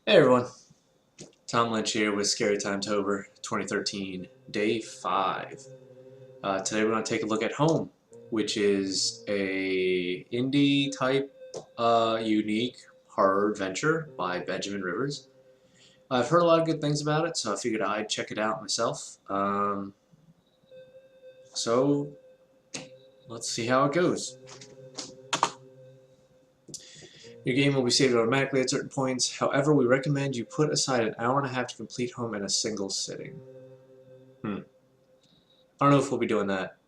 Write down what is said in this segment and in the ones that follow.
Hey everyone, Tom Lynch here with Scarytimetober 2013, Day 5. Today we're going to take a look at Home, which is a indie type unique horror adventure by Benjamin Rivers. I've heard a lot of good things about it, so I figured I'd check it out myself. So let's see how it goes. Your game will be saved automatically at certain points. However, we recommend you put aside an hour and a half to complete Home in a single sitting. I don't know if we'll be doing that,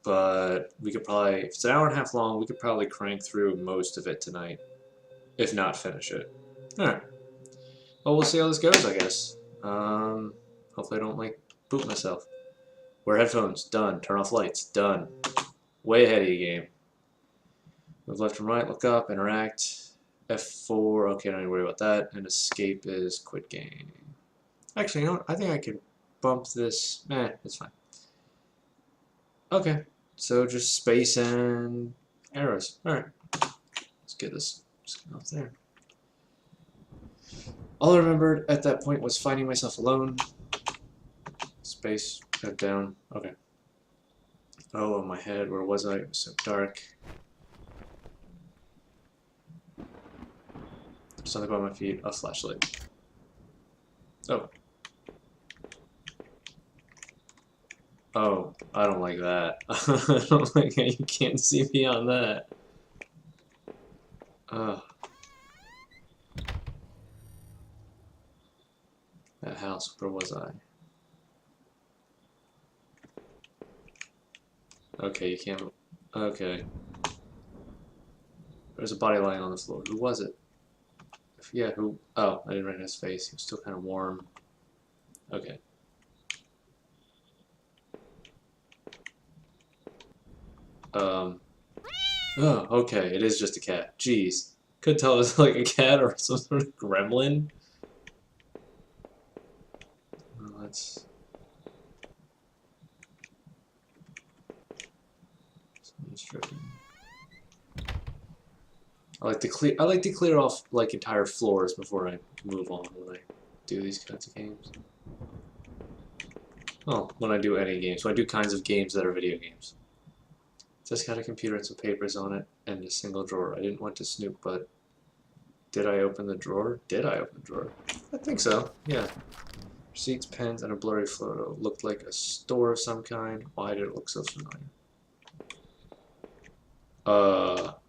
but we could probably, if it's an hour and a half long, we could probably crank through most of it tonight, if not finish it. Alright. Well, we'll see how this goes, I guess. Hopefully I don't, boot myself. Wear headphones. Done. Turn off lights. Done. Way ahead of you, game. Move left and right, look up, interact. F4, okay, don't need to worry about that. And escape is quit game. Actually, you know what? I think I could bump this. It's fine. Okay, so just space and arrows. Alright, let's get this off there. All I remembered at that point was finding myself alone. Space, head down. Okay. Oh, on my head, where was I? It was so dark. Something by my feet, a flashlight. Oh. Oh, I don't like that. I don't like how you can't see beyond that. That house, where was I? Okay, you can't. Okay. There's a body lying on the floor. Who was it? Yeah, who? Oh, I didn't recognize his face. He was still kind of warm. Okay. Oh, okay. It is just a cat. Jeez. Could tell it was like a cat or some sort of gremlin. Well, that's. I like to clear off like entire floors before I move on when I do these kinds of games. Well, when I do any games. When I do kinds of games that are video games. Just got a computer and some papers on it and a single drawer. I didn't want to snoop, but did I open the drawer? Did I open the drawer? I think so, yeah. Receipts, pens, and a blurry photo. Looked like a store of some kind. Why did it look so familiar?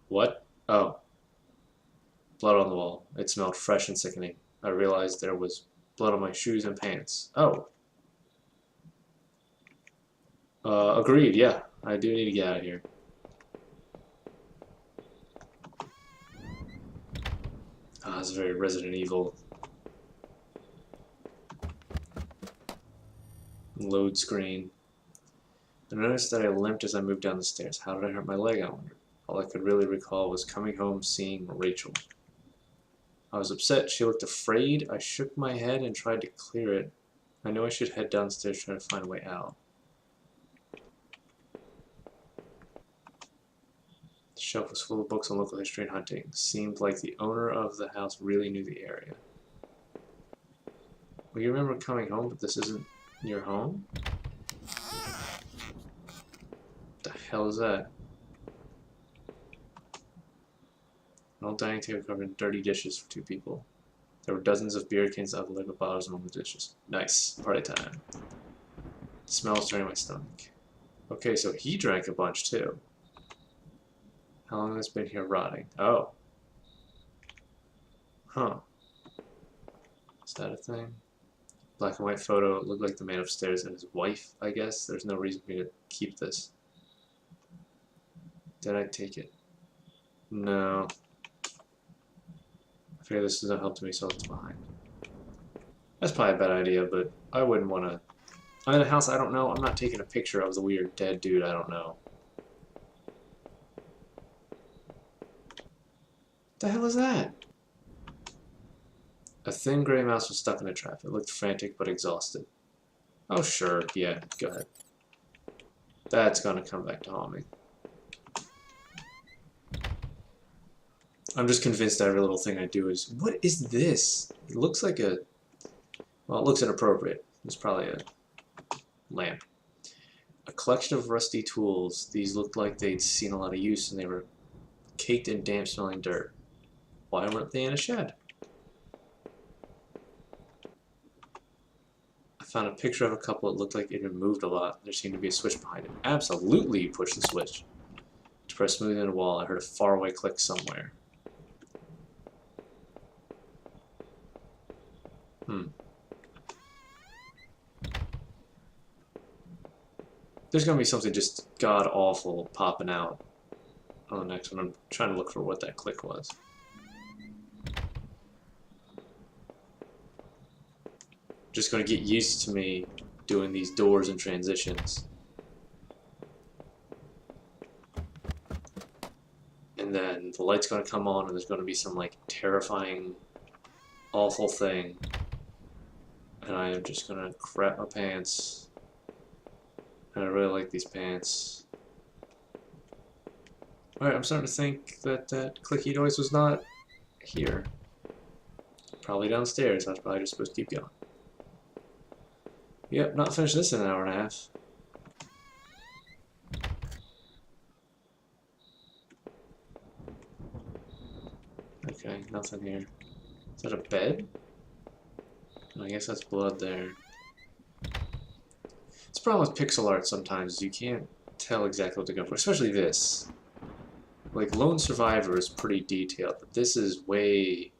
What? Oh. Blood on the wall. It smelled fresh and sickening. I realized there was blood on my shoes and pants. Oh. Agreed, yeah. I do need to get out of here. Ah, it's very Resident Evil. Load screen. I noticed that I limped as I moved down the stairs. How did I hurt my leg, I wondered. All I could really recall was coming home seeing Rachel. I was upset. She looked afraid. I shook my head and tried to clear it. I knew I should head downstairs trying to find a way out. The shelf was full of books on local history and hunting. Seemed like the owner of the house really knew the area. Well, you remember coming home, but this isn't your home? What the hell is that? An old dining table covered in dirty dishes for two people. There were dozens of beer cans and other liquid bottles among the dishes. Nice. Party time. The smell was turning my stomach. Okay, so he drank a bunch too. How long has it been here rotting? Oh. Huh. Is that a thing? Black and white photo. It looked like the man upstairs and his wife, I guess. There's no reason for me to keep this. Did I take it? No. I figure this doesn't help me, so it's behind. That's probably a bad idea, but I wouldn't want to. I'm in a house I don't know. I'm not taking a picture of the weird dead dude I don't know. What the hell is that? A thin gray mouse was stuck in a trap. It looked frantic but exhausted. Oh, sure. Yeah, go ahead. That's gonna come back to haunt me. I'm just convinced every little thing I do is, what is this? It looks like a, well, it looks inappropriate. It's probably a lamp. A collection of rusty tools. These looked like they'd seen a lot of use and they were caked in damp smelling dirt. Why weren't they in a shed? I found a picture of a couple that looked like it had moved a lot. There seemed to be a switch behind it. Absolutely, you push the switch. To press smoothly on the wall, I heard a faraway click somewhere. There's gonna be something just god-awful popping out on the next one. I'm trying to look for what that click was. Just gonna get used to me doing these doors and transitions. And then the light's gonna come on and there's gonna be some like terrifying, awful thing. And I am just gonna crap my pants. And I really like these pants. Alright, I'm starting to think that that clicky noise was not here. Probably downstairs. I was probably just supposed to keep going. Yep, not finished this in an hour and a half. Okay, nothing here. Is that a bed? I guess that's blood there. It's a problem with pixel art sometimes. You can't tell exactly what to go for, especially this. Like, Lone Survivor is pretty detailed, but this is way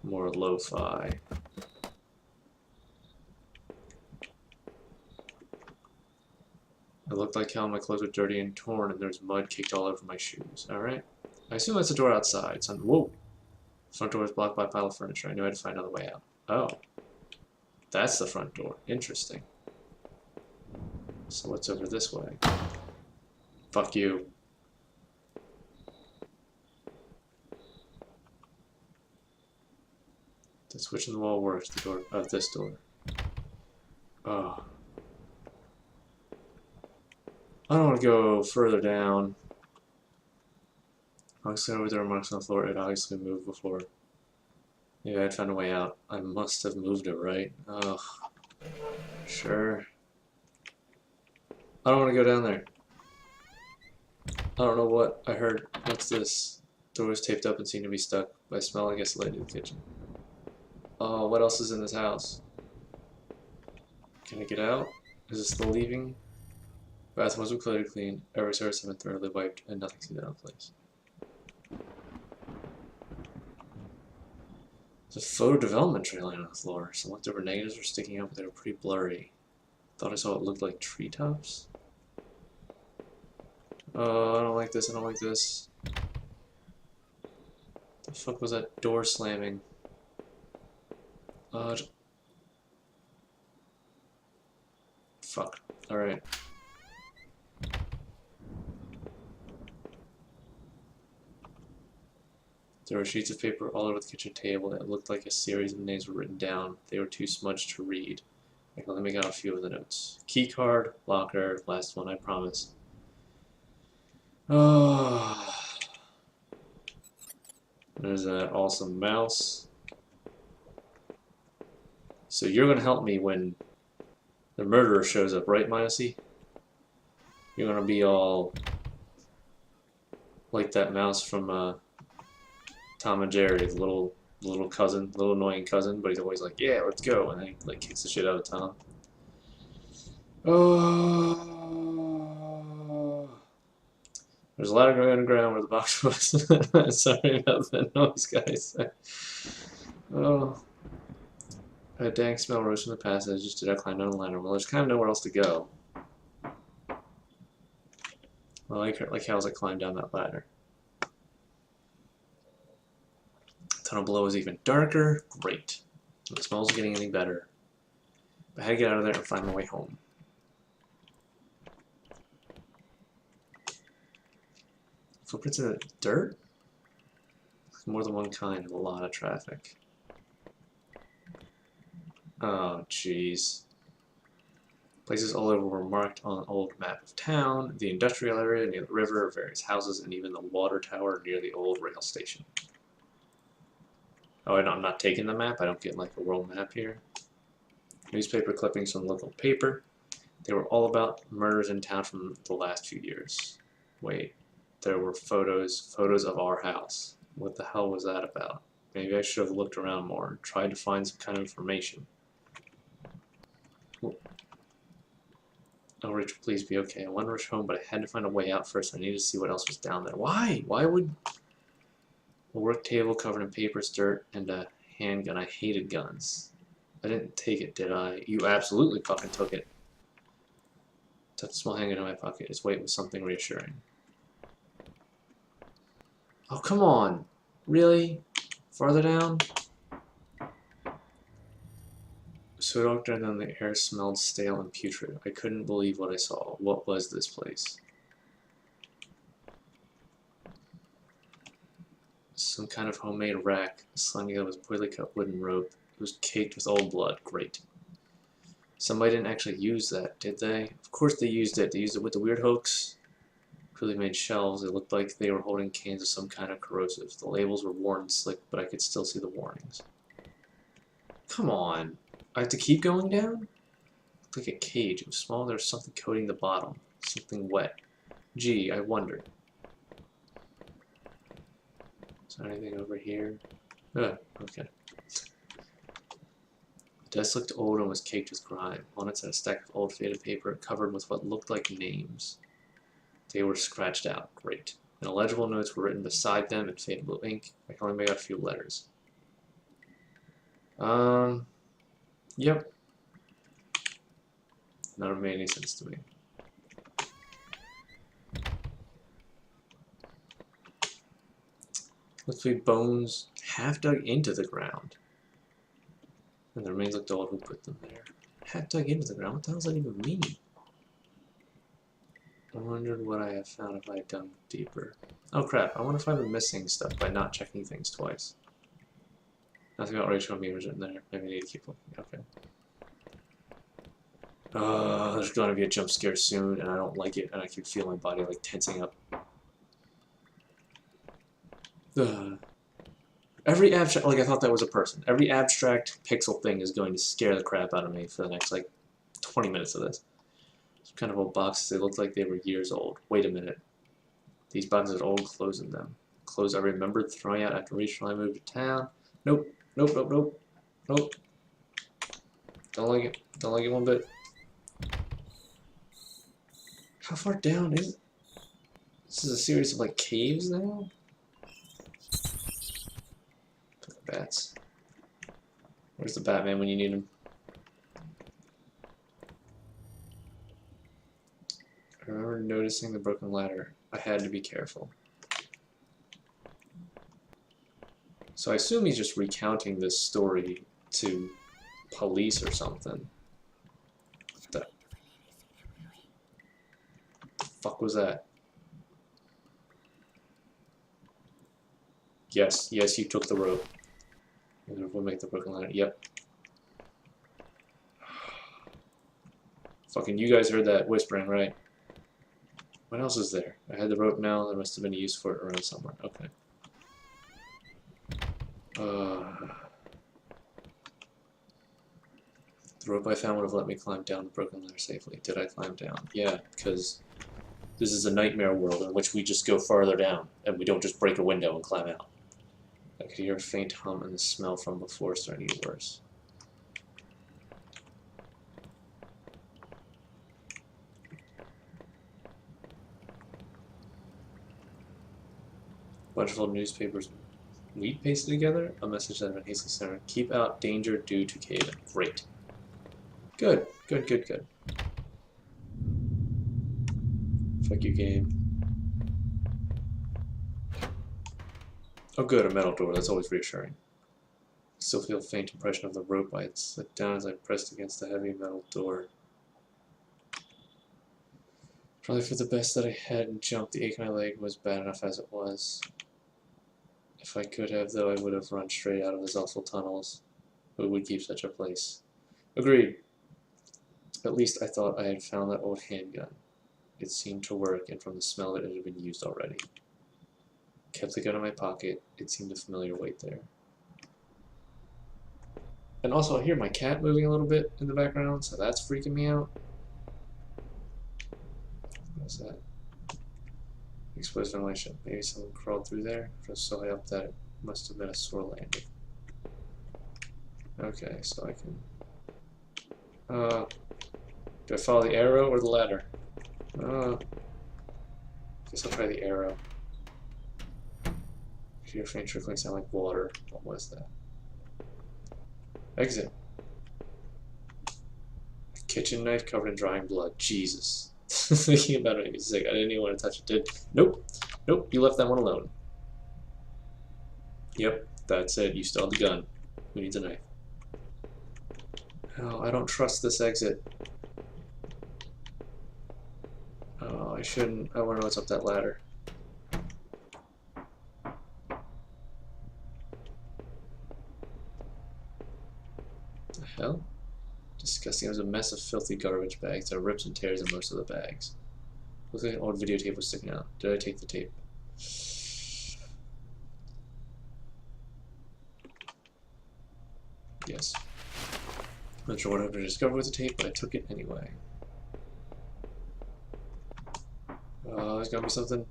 more lo-fi. It looked like how my clothes were dirty and torn, and there was mud caked all over my shoes. Alright. I assume that's the door outside. So whoa! Front door is blocked by a pile of furniture. I knew I had to find another way out. Oh. That's the front door. Interesting. So what's over this way? Fuck you. The switch in the wall works. The door of this door. Oh. I don't want to go further down. Obviously over there are marks on the floor. It obviously moved before. Maybe I'd found a way out. I must have moved it, right? Ugh. Sure. I don't want to go down there. I don't know what I heard. What's this? Door was taped up and seemed to be stuck. By smell, I guess it led to the kitchen. Oh, what else is in this house? Can I get out? Is this the leaving? Bathroom was clearly clean. Every surface had been thoroughly wiped, and nothing seemed out of place. There's a photo development tray lying on the floor. Some leftover negatives were sticking out, but they were pretty blurry. Thought I saw what looked like treetops. Oh, I don't like this. I don't like this. The fuck was that door slamming? Fuck. Alright. There were sheets of paper all over the kitchen table. It looked like a series of names were written down. They were too smudged to read. I can only make out a few of the notes. Key card, locker, last one, I promise. Oh. There's that awesome mouse. So you're gonna help me when the murderer shows up, right, Myosy? You're gonna be all like that mouse from Tom and Jerry, the little cousin, little annoying cousin, but he's always like, yeah, let's go, and then he like kicks the shit out of Tom. Oh, there's a ladder going underground where the box was. Sorry about that noise, guys. Oh, a dank smell rose from the passage. Did I climb down the ladder? Well, there's kind of nowhere else to go. Well, like how I climbed down that ladder. Tunnel below is even darker. Great. The smell's getting any better. But I had to get out of there and find my way home. Footprints in the dirt? More than one kind of a lot of traffic. Oh, jeez. Places all over were marked on an old map of town, the industrial area near the river, various houses, and even the water tower near the old rail station. Oh, I'm not taking the map? I don't get like a world map here. Newspaper clippings from the local paper. They were all about murders in town from the last few years. Wait, there were photos of our house. What the hell was that about? Maybe I should have looked around more and tried to find some kind of information. Oh, Rich, please be okay. I wanted to rush home, but I had to find a way out first. I needed to see what else was down there. Why? Why would a work table covered in papers, dirt, and a handgun? I hated guns. I didn't take it, did I? You absolutely fucking took it. Tucked a small handgun in my pocket. Its weight was something reassuring. Oh, come on. Really? Farther down? So I walked in and the air smelled stale and putrid. I couldn't believe what I saw. What was this place? Some kind of homemade rack slung together with poorly cut wooden rope. It was caked with old blood. Great. Somebody didn't actually use that, did they? Of course they used it. They used it with the weird hooks. Clearly made shelves. It looked like they were holding cans of some kind of corrosive. The labels were worn and slick, but I could still see the warnings. Come on. I have to keep going down? Looked like a cage. It was small. There was something coating the bottom. Something wet. Gee, I wondered. Is there anything over here? Okay. The desk looked old and was caked with grime. On it sat a stack of old faded paper covered with what looked like names. They were scratched out. Great. And illegible notes were written beside them in faded blue ink. I can only make out a few letters. Yep. None of it made any sense to me. Looks like bones half dug into the ground. And the remains looked old. Who put them there? Half dug into the ground? What the hell does that even mean? I wondered what I have found if I had dug deeper. Oh crap, I want to find the missing stuff by not checking things twice. Nothing about racial meters in there. Maybe I need to keep looking. Okay. There's going to be a jump scare soon, and I don't like it, and I can feel my body like tensing up. Every abstract, like I thought that was a person. Every abstract pixel thing is going to scare the crap out of me for the next like 20 minutes of this. Some kind of old boxes. They looked like they were years old. Wait a minute. These boxes had old clothes in them. Clothes I remembered throwing out after I moved to town. Nope. Nope. Nope. Nope. Nope. Don't like it. Don't like it one bit. How far down is it? This is a series of like caves now? Bats. Where's the Batman when you need him? I remember noticing the broken ladder. I had to be careful. So I assume he's just recounting this story to police or something. What the fuck was that? Yes, yes, you took the rope. We'll make the broken ladder. Yep. Fucking you guys heard that whispering, right? What else is there? I had the rope now. There must have been a use for it around somewhere. Okay. The rope I found would have let me climb down the broken ladder safely. Did I climb down? Yeah, because this is a nightmare world in which we just go farther down and we don't just break a window and climb out. I could hear a faint hum and the smell from before starting to get worse. Bunch of old newspapers, wheat pasted together. A message that had been hastily sent. Keep out danger due to cave-in. Great. Good. Good. Good. Good. Fuck you, game. Oh, good. A metal door. That's always reassuring. I still feel a faint impression of the rope I had slipped down as I pressed against the heavy metal door. Probably for the best that I hadn't jumped. The ache in my leg was bad enough as it was. If I could have, though, I would have run straight out of those awful tunnels. Who would keep such a place? Agreed. At least I thought I had found that old handgun. It seemed to work, and from the smell of it, it had been used already. Kept the gun in my pocket. It seemed a familiar weight there. And also, I hear my cat moving a little bit in the background, so that's freaking me out. What's that? Exposed ventilation. Maybe someone crawled through there. It was so high up that it must have been a sore landing. Okay, so I can... do I follow the arrow or the ladder? Guess I'll try the arrow. I hear a faint trickling sound like water. What was that? Exit. A kitchen knife covered in drying blood. Jesus. Thinking about it made me sick. I didn't even want to touch it. Nope. Nope, you left that one alone. Yep, that's it. You still have the gun. Who needs a knife? Oh, I don't trust this exit. Oh, I shouldn't. I want to know what's up that ladder. The hell? Disgusting. There's a mess of filthy garbage bags. There are rips and tears in most of the bags. Looks like an old videotape was sticking out. Did I take the tape? Yes. Not sure what I have to discover with the tape, but I took it anyway. There's gotta be something.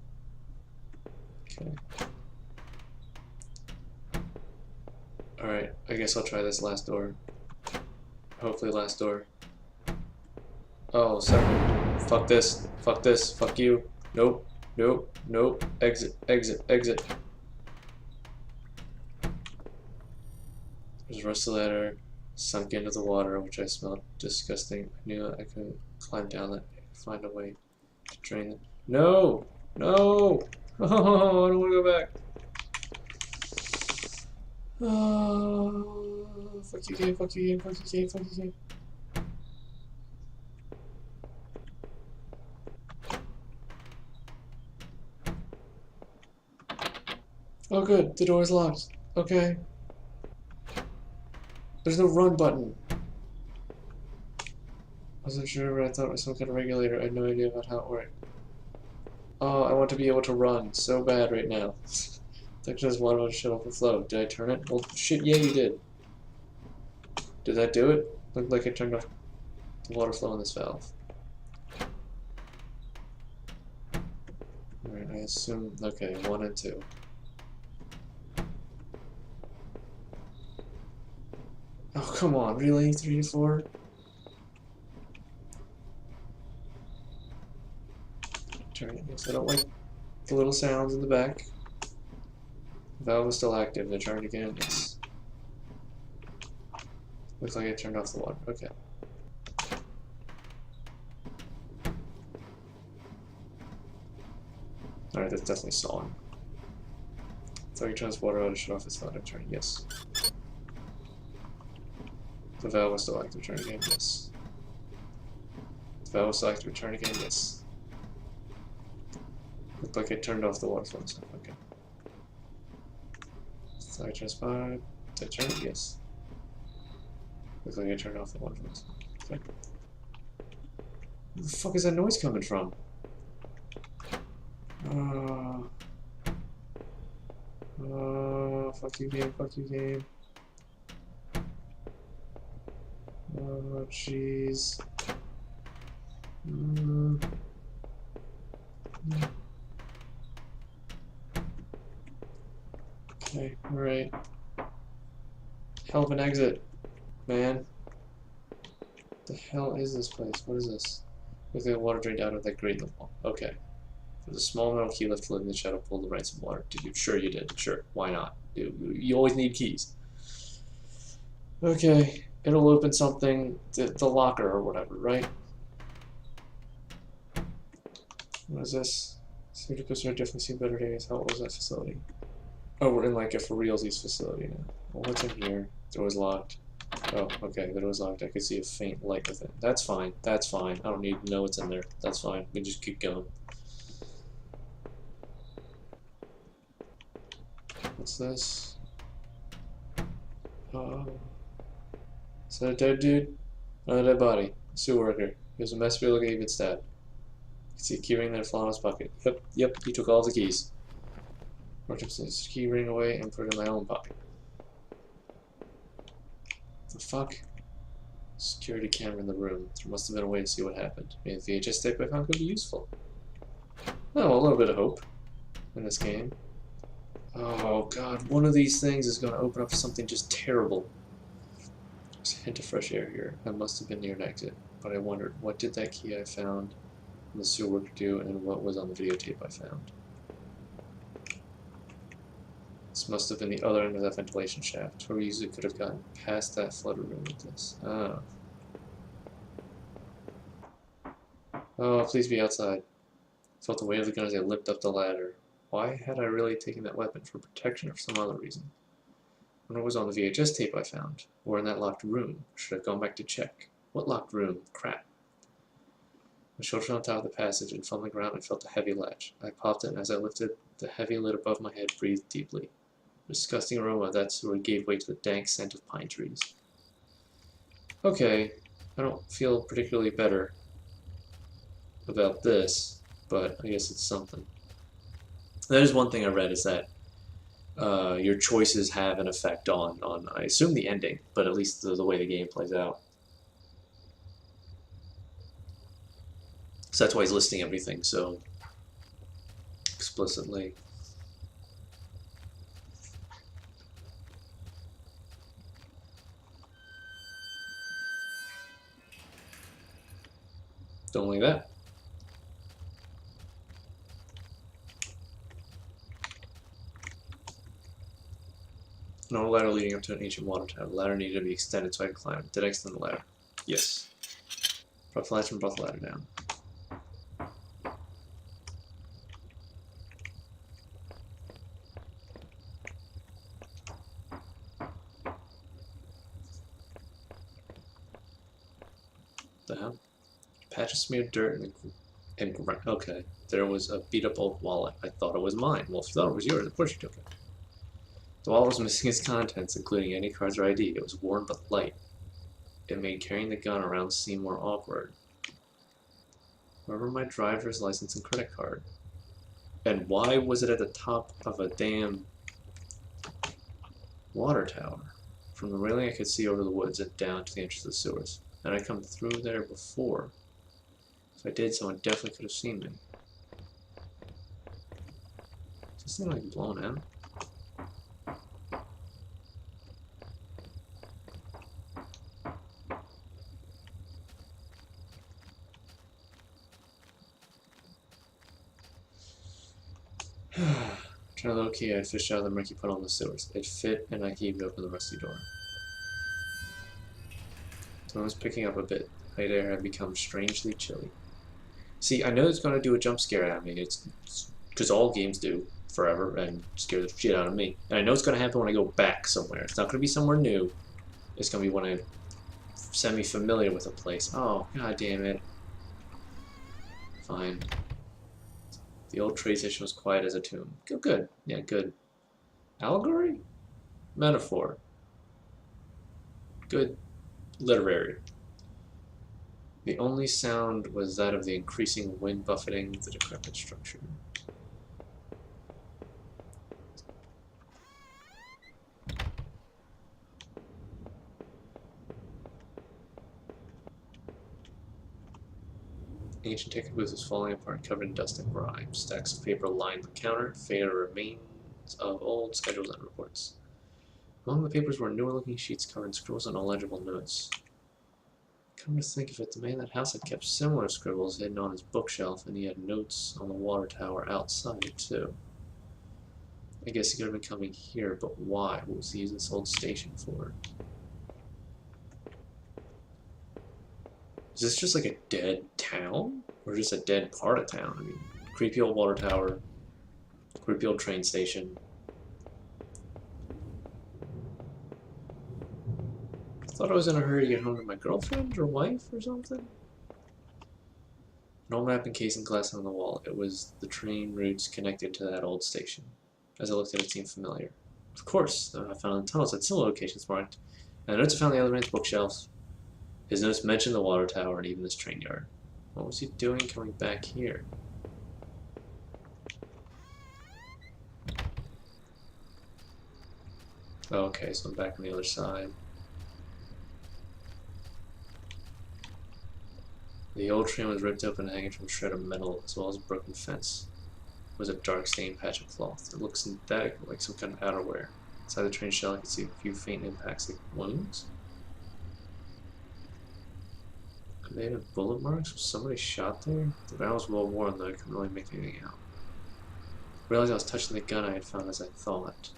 Okay. Alright, I guess I'll try this last door. Hopefully last door. Oh, second. Fuck this. Fuck this. Fuck you. Nope. Nope. Nope. Exit. Exit. Exit. There's a rusty ladder sunk into the water, which I smelled disgusting. I knew I couldn't climb down it. Find a way to drain it. No! No! Oh, I don't want to go back. Oh, fuck you game, fuck you game, fuck you game, fuck you game. Oh good, the door is locked. Okay. There's no run button. I wasn't sure, but I thought it was some kind of regulator. I had no idea about how it worked. Oh, I want to be able to run so bad right now. I just wanted to shut off the flow. Did I turn it? Well, shit, yeah, you did. Did that do it? Looked like I turned off the water flow in this valve. Alright, I assume... Okay, 1 and 2. Oh, come on, really? 3 to 4? Turn it. Yes, I don't like the little sounds in the back. The valve is still active. I turned again. Yes. Looks like I turned off the water. Okay. Alright, that's definitely sawing. So you turn this water out to shut off its water turn. Yes. The valve is still active. Turn again. Yes. The valve is still active. Turn again. Yes. Looked like I turned off the water flow. Okay. So I turn 5. Did I turn it? Yes. Looks like I turned off the water flow. Okay. Where the fuck is that noise coming from? Fuck you game, fuck you game. Oh, jeez. Okay, alright. Hell of an exit, man. What the hell is this place? What is this? Looks like water drained out of that grate in the wall. Okay. There's a small metal key left floating in the shadow. Pull the right some water. Did you? Sure you did. Sure. Why not? You always need keys. Okay. It'll open something, the locker or whatever, right? What is this? Surgical store definitely seen better days. How old is that facility? Oh, we're in like a for realsies facility now. Well, what's in here? Door's locked. Oh, okay, the door's locked. I can see a faint light with it. That's fine. That's fine. I don't need to know what's in there. That's fine. We just keep going. What's this? Is that a dead dude? Another dead body. Sewer worker. He was a mess for looking even stabbed. You can see a keyring that fell in his pocket. Yep, he took all the keys. Worked up his key ring away and put it in my own pocket. The fuck? Security camera in the room. There must have been a way to see what happened. Maybe the VHS tape I found could be useful. Oh, a little bit of hope in this game. Oh god, one of these things is going to open up something just terrible. There's a hint of fresh air here. I must have been near an exit, but I wondered, what did that key I found in the sewer worker do, and what was on the videotape I found? This must have been the other end of that ventilation shaft, where we easily could have gotten past that flooded room with this. Oh. Oh, please be outside. I felt the weight of the gun as I limped up the ladder. Why had I really taken that weapon? For protection or for some other reason? I wonder what was on the VHS tape I found, or in that locked room. Should have gone back to check. What locked room? Crap. My shoulders on top of the passage, and from the ground I felt a heavy latch. I popped it, and as I lifted the heavy lid above my head, breathed deeply. The disgusting aroma of that sewer gave way to the dank scent of pine trees. Okay, I don't feel particularly better about this, but I guess it's something. That is one thing I read, is that your choices have an effect on, I assume, the ending, but at least the way the game plays out. So that's why he's listing everything so explicitly. Don't like that. No ladder leading up to an ancient water tower. The ladder needed to be extended so I could climb. Did I extend the ladder? Yes. Brought the latch and brought the ladder down. The hell? Patch of smeared dirt and okay. There was a beat up old wallet. I thought it was mine. Well, if you thought it was yours, of course you took it. The wallet was missing its contents, including any cards or ID. It was worn but light. It made carrying the gun around seem more awkward. Where were my driver's license and credit card? And why was it at the top of a damn water tower? From the railing I could see over the woods and down to the entrance of the sewers. And I'd come through there before. If I did, someone definitely could have seen me. Is this thing like blown out? Trying a little key I fished out of the murky puddle in the sewers. It fit, and I heaved open the rusty door. The wind was picking up a bit. The night air had become strangely chilly. See, I know it's going to do a jump scare at me. It's because all games do forever and scare the shit out of me. And I know it's going to happen when I go back somewhere. It's not going to be somewhere new. It's going to be when I'm semi-familiar with a place. Oh, god damn it. Fine. The old trade station was quiet as a tomb. Good, good. Yeah, good. Allegory? Metaphor. Good. Literary. The only sound was that of the increasing wind buffeting the decrepit structure. The ancient ticket booth was falling apart, covered in dust and grime. Stacks of paper lined the counter, faded remains of old schedules and reports. Among the papers were newer-looking sheets covered in scribbles and illegible notes. Come to think of it, the man in that house had kept similar scribbles hidden on his bookshelf, and he had notes on the water tower outside, too. I guess he could have been coming here, but why? What was he using this old station for? Is this just like a dead town? Or just a dead part of town? I mean, creepy old water tower, creepy old train station. I thought I was in a hurry to get home to my girlfriend or wife or something. An old map encased in glass on the wall. It was the train routes connected to that old station. As I looked at it, it seemed familiar. Of course, I found in the tunnels at similar locations marked, and the notes I found in the other man's bookshelves. His notes mentioned the water tower and even this train yard. What was he doing coming back here? Okay, so I'm back on the other side. The old train was ripped open and hanging from a shred of metal, as well as a broken fence. It was a dark stained patch of cloth. It looked synthetic, like some kind of outerwear. Inside the train shell, I could see a few faint impacts like wounds. Could they have been bullet marks? Was somebody shot there? The ground was well worn, though I couldn't really make anything out. I realized I was touching the gun I had found as I thought.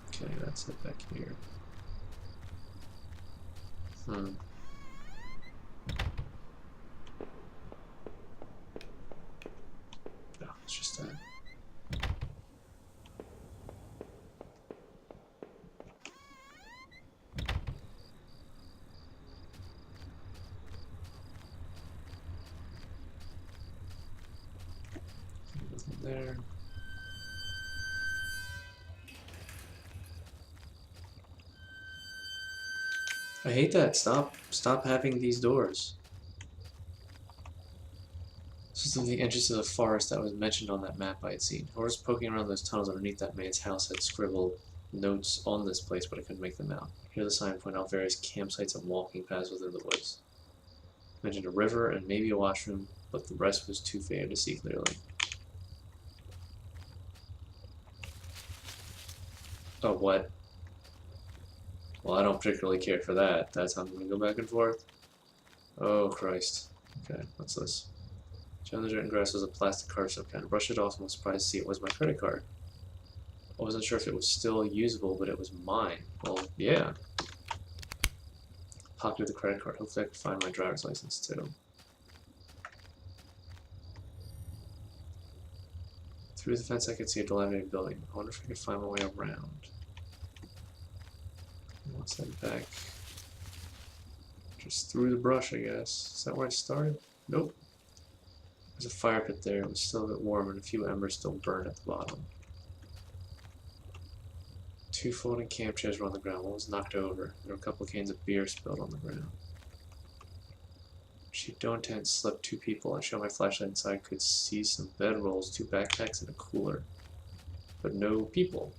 Okay, that's it back here. No, it's just that. Nothing there. I hate that. Stop having these doors. This is the entrance to the forest that was mentioned on that map I had seen. Horse poking around those tunnels underneath that man's house had scribbled notes on this place, but I couldn't make them out. Here the sign pointed out various campsites and walking paths within the woods. It mentioned a river and maybe a washroom, but the rest was too faded to see clearly. Oh, what? Well, I don't particularly care for that. That's how I'm going to go back and forth. Oh, Christ. Okay, what's this? John the dirt and grass was a plastic card of some kind. I brushed it off and was surprised to see it was my credit card. I wasn't sure if it was still usable, but it was mine. Well, yeah. Pocketed the credit card. Hopefully I could find my driver's license too. Through the fence I could see a dilapidated building. I wonder if I could find my way around. Let's head back. Just through the brush, I guess. Is that where I started? Nope. There's a fire pit there. It was still a bit warm and a few embers still burned at the bottom. Two folding camp chairs were on the ground. One was knocked over. There were a couple of cans of beer spilled on the ground. Sheet dough tent slept two people. I showed my flashlight inside. I could see some bedrolls, two backpacks, and a cooler. But no people.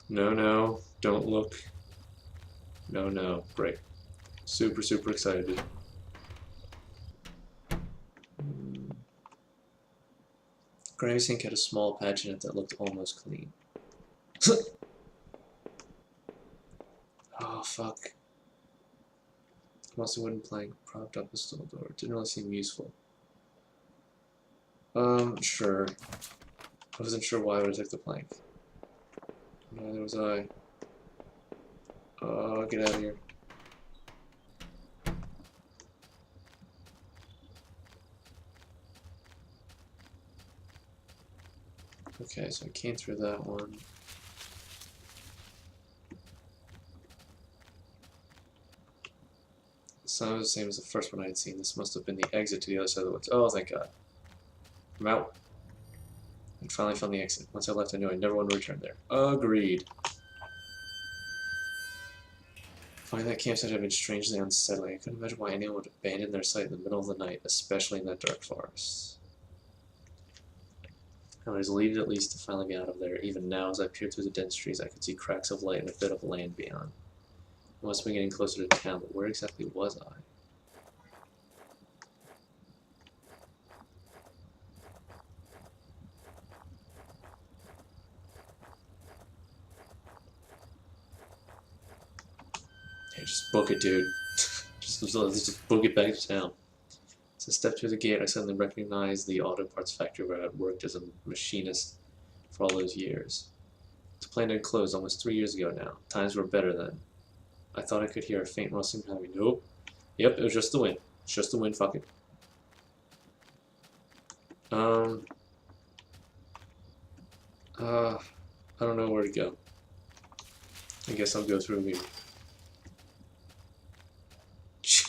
No, no, don't look. No, no, great. Super, super excited. Granny sink had a small patch in it that looked almost clean. Oh, fuck. Must have wooden plank propped up a stall door. It didn't really seem useful. Sure. I wasn't sure why I would have took the plank. Neither was I. Oh, get out of here. Okay, so I came through that one. It's not the same as the first one I had seen. This must have been the exit to the other side of the woods. Oh, thank God. I'm out. And finally found the exit. Once I left, I knew I never wanted to return there. Agreed. Finding that campsite had been strangely unsettling. I couldn't imagine why anyone would abandon their site in the middle of the night, especially in that dark forest. I was relieved at least to finally get out of there. Even now, as I peered through the dense trees, I could see cracks of light and a bit of land beyond. I must have been getting closer to town, but where exactly was I? Hey, just book it, dude. just book it back to town. As I stepped through the gate, I suddenly recognized the auto parts factory where I had worked as a machinist for all those years. The plant had closed almost 3 years ago now. Times were better then. I thought I could hear a faint rustling behind me. Nope. Yep, it was just the wind. It's just the wind, fuck it. I don't know where to go. I guess I'll go through here.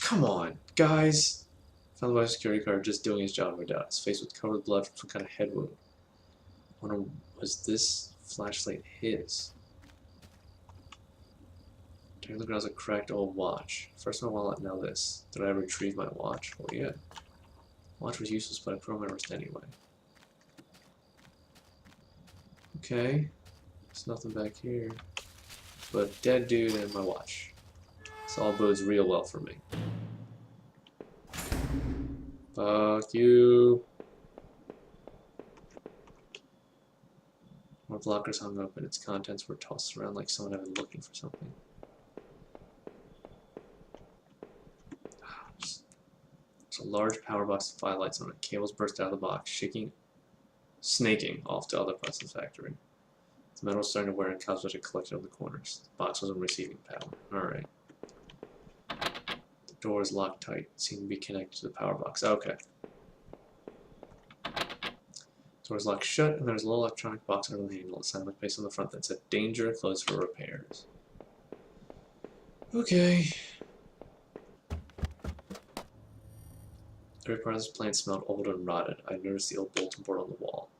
Come on, guys. If Found by a security guard just doing his job, no doubt. His face was covered with blood from some kind of head wound. I wonder, was this flashlight his? Taking the ground was a cracked old watch. First in my wallet, now this. Did I retrieve my watch? Well, yeah. Watch was useless, but I put on my wrist anyway. Okay. There's nothing back here. But a dead dude and my watch. This all bodes real well for me. Fuck you. One of the lockers hung up and its contents were tossed around like someone had been looking for something. There's a large power box with 5 lights on it. Cables burst out of the box, snaking off to other parts of the factory. The metal was starting to wear and cobwebs had collected on the corners. The box wasn't receiving power. Alright. The door is locked tight. It seemed to be connected to the power box. Okay. The door is locked shut, and there's a little electronic box under the handle. The sign was placed on the front that said, "Danger, closed for repairs." Okay. Every part of this plant smelled old and rotted. I noticed the old bulletin board on the wall.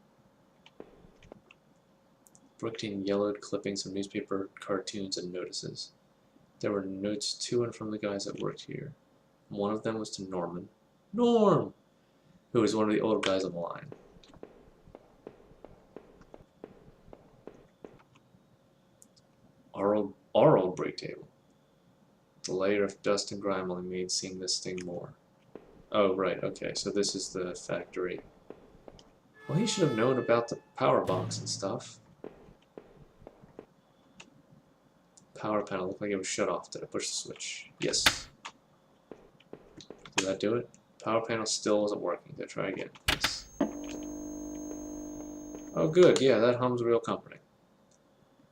Brook contained yellowed clippings of newspaper, cartoons, and notices. There were notes to and from the guys that worked here. One of them was to Norman. Norm! Who was one of the older guys on the line. Our old break table. The layer of dust and grime only made seeing this thing more. Oh, right, okay, so this is the factory. Well, he should have known about the power box and stuff. Power panel looked like it was shut off. Did I push the switch? Yes. Did that do it? Power panel still wasn't working. Did I try again? Yes. Oh, good, yeah, that hum's real comforting.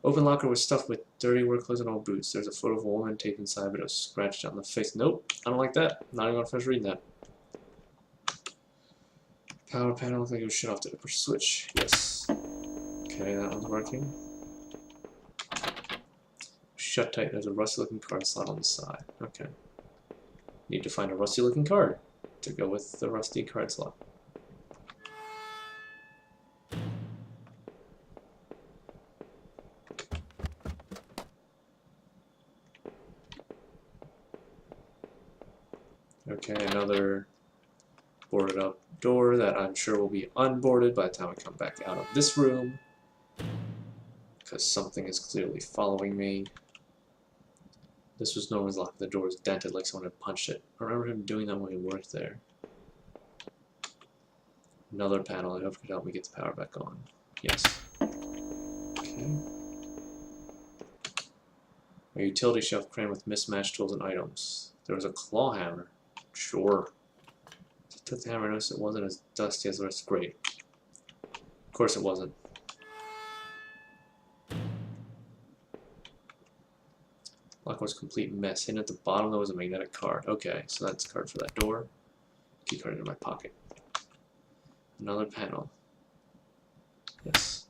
Open locker was stuffed with dirty work clothes and old boots. There's a photo of a woman taped inside, but it was scratched on the face. Nope, I don't like that. Not even gonna finish reading that. Power panel looked like it was shut off. Did I push the switch? Yes. Okay, that one's working. Shut tight. There's a rusty-looking card slot on the side. Okay. Need to find a rusty-looking card to go with the rusty card slot. Okay, another boarded up door that I'm sure will be unboarded by the time I come back out of this room, because something is clearly following me. This was Norman's lock. The door was dented like someone had punched it. I remember him doing that when he worked there. Another panel. I hope it could help me get the power back on. Yes. Okay. A utility shelf crammed with mismatched tools and items. There was a claw hammer. Sure. I took the hammer and noticed it wasn't as dusty as the rest. Great. Of course it wasn't. Lock was a complete mess. Hidden at the bottom there was a magnetic card. Okay, so that's a card for that door. Key card in my pocket. Another panel. Yes.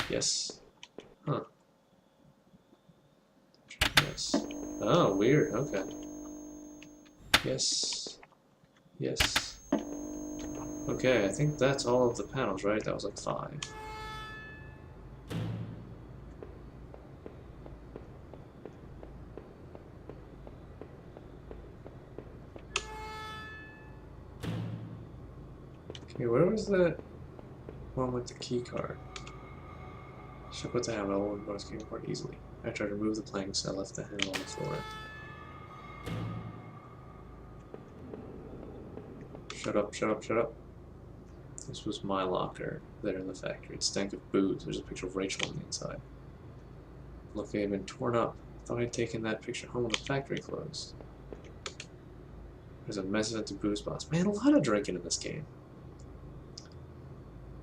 Yes. Huh. Yes. Oh, weird. Okay. Yes. Yes. Okay, I think that's all of the panels, right? That was like 5. Okay, where was that one with the key card? Should put the hammer on the bonus key card easily. I tried to remove the planks. I left the handle on the floor. Shut up, shut up, shut up. This was my locker there in the factory. It stank of booze. There's a picture of Rachel on the inside. Look, they had been torn up. I thought I'd taken that picture home when the factory closed. There's a message at the booze box. Man, a lot of drinking in this game.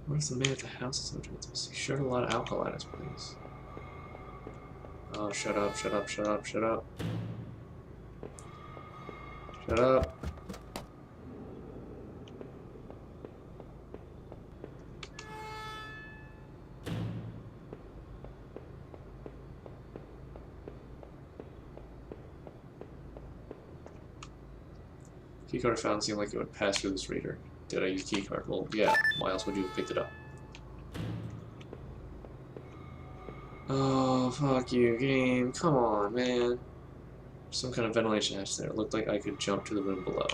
Where's the man at the house? So he shared a lot of alcohol at his place. Oh, shut up, shut up, shut up, shut up. Shut up. Keycard found seemed like it would pass through this reader. Did I use keycard? Well, yeah. Why else would you have picked it up? Oh, fuck you, game. Come on, man. Some kind of ventilation hatch there. It looked like I could jump to the room below.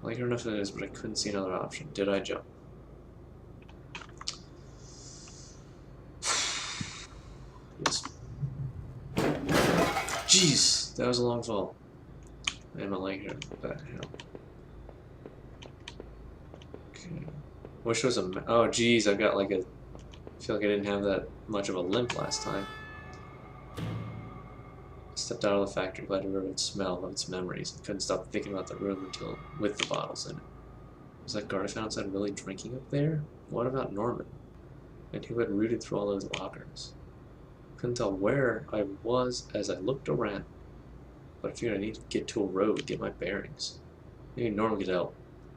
I like her enough as it is, but I couldn't see another option. Did I jump? Yes. Jeez, that was a long fall. I am like her. What the hell? Okay. Wish there was a. Oh, jeez, I've got like a. I feel like I didn't have that much of a limp last time. I stepped out of the factory, glad to remember its smell of its memories, and couldn't stop thinking about the room until with the bottles in it. Was that guard I found outside really drinking up there? What about Norman? And who had rooted through all those lockers? Couldn't tell where I was as I looked around, but I figured I needed to get to a road, get my bearings. Maybe Norman could help.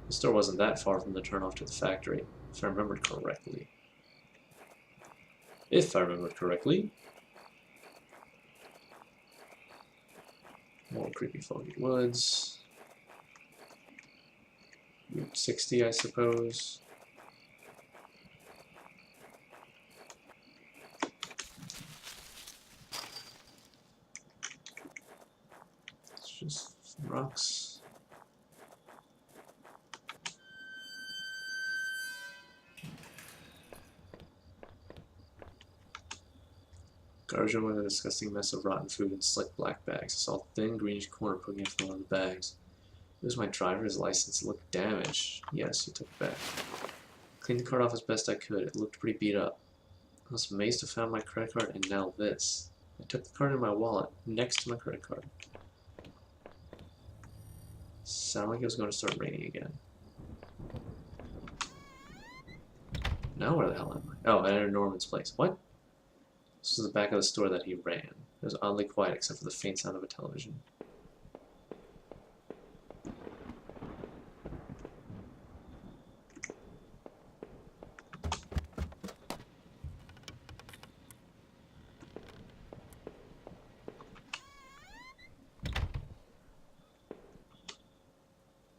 The store wasn't that far from the turnoff to the factory, if I remembered correctly. If I remembered correctly. More creepy foggy woods. Route 60, I suppose. It's just some rocks. Garbage room with a disgusting mess of rotten food and slick black bags. I saw a thin greenish corner poking from one of the bags. It was my driver's license. It looked damaged. Yes, he took it back. Cleaned the card off as best I could. It looked pretty beat up. I was amazed to find my credit card and now this. I took the card in my wallet next to my credit card. Sounded like it was going to start raining again. Now where the hell am I? Oh, I entered Norman's place. What? This was the back of the store that he ran. It was oddly quiet except for the faint sound of a television.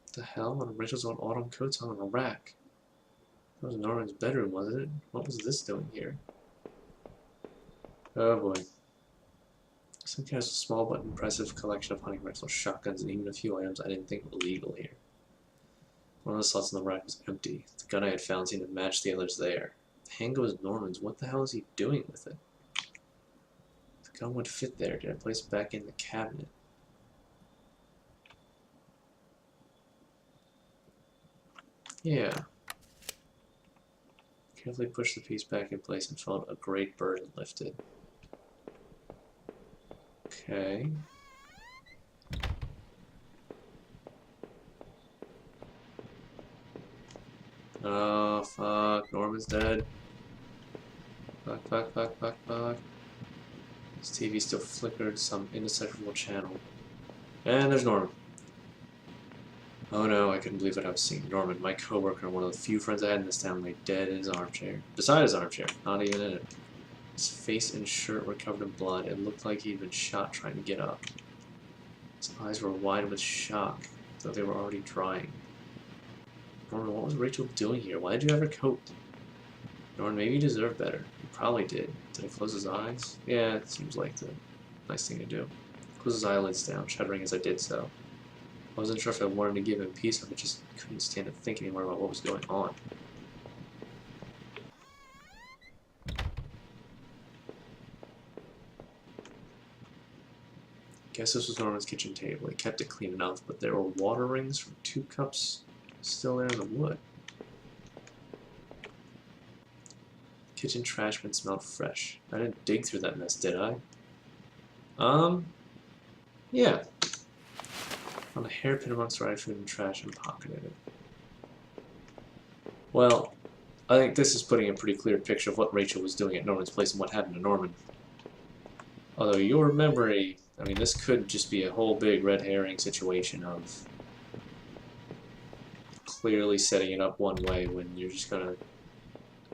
What the hell? One of Rachel's old autumn coats hung on a rack. That was Norman's bedroom, wasn't it? What was this doing here? Oh boy. Some kind of small but impressive collection of hunting rifles, shotguns, and even a few items I didn't think were legal here. One of the slots in the rack was empty. The gun I had found seemed to match the others there. The handgun was Norman's. What the hell is he doing with it? The gun would fit there. Did I place it back in the cabinet? Yeah. Carefully pushed the piece back in place and felt a great burden lifted. Okay. Oh, fuck. Norman's dead. Fuck, fuck, fuck, fuck, fuck. His TV still flickered some indecipherable channel. And there's Norman. Oh no, I couldn't believe what I was seeing. Norman, my coworker, one of the few friends I had in this town, lay dead in his armchair. Beside his armchair, not even in it. His face and shirt were covered in blood. It looked like he'd been shot trying to get up. His eyes were wide with shock, though they were already drying. Norman, what was Rachel doing here? Why did you have her coat? Norman, maybe you deserve better. You probably did. Did I close his eyes? Yeah, it seems like the nice thing to do. Close his eyelids down, shuddering as I did so. I wasn't sure if I wanted to give him peace or if I just couldn't stand to think anymore about what was going on. Guess this was Norman's kitchen table. He kept it clean enough, but there were water rings from 2 cups still there in the wood. Kitchen trash bin smelled fresh. I didn't dig through that mess, did I? Yeah. Found a hairpin amongst dried food and trash and pocketed it. Well, I think this is putting a pretty clear picture of what Rachel was doing at Norman's place and what happened to Norman. Although your memory, I mean, this could just be a whole big red herring situation of clearly setting it up one way when you're just gonna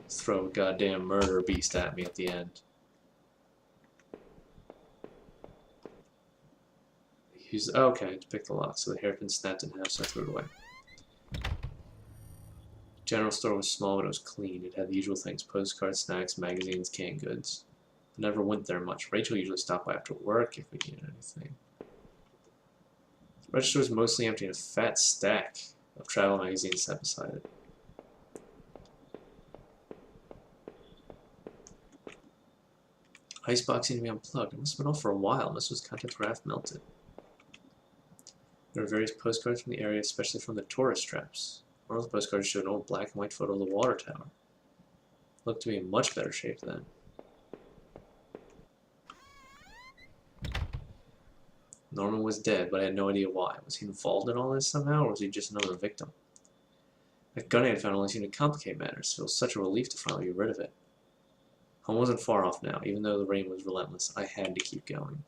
throw a goddamn murder beast at me at the end. Use, oh, okay, to pick the lock, so the hairpin snapped in half, so I threw it away. General store was small, but it was clean. It had the usual things: postcards, snacks, magazines, canned goods. I never went there much. Rachel usually stopped by after work if we needed anything. The register was mostly empty, and a fat stack of travel magazines sat beside it. Icebox seemed to be unplugged. It must have been off for a while. Most of its contents were half melted. There were various postcards from the area, especially from the tourist traps. One of the postcards showed an old black and white photo of the water tower. It looked to be in much better shape then. Norman was dead, but I had no idea why. Was he involved in all this somehow, or was he just another victim? That gun I had found only seemed to complicate matters. It was such a relief to finally get rid of it. Home wasn't far off now. Even though the rain was relentless, I had to keep going.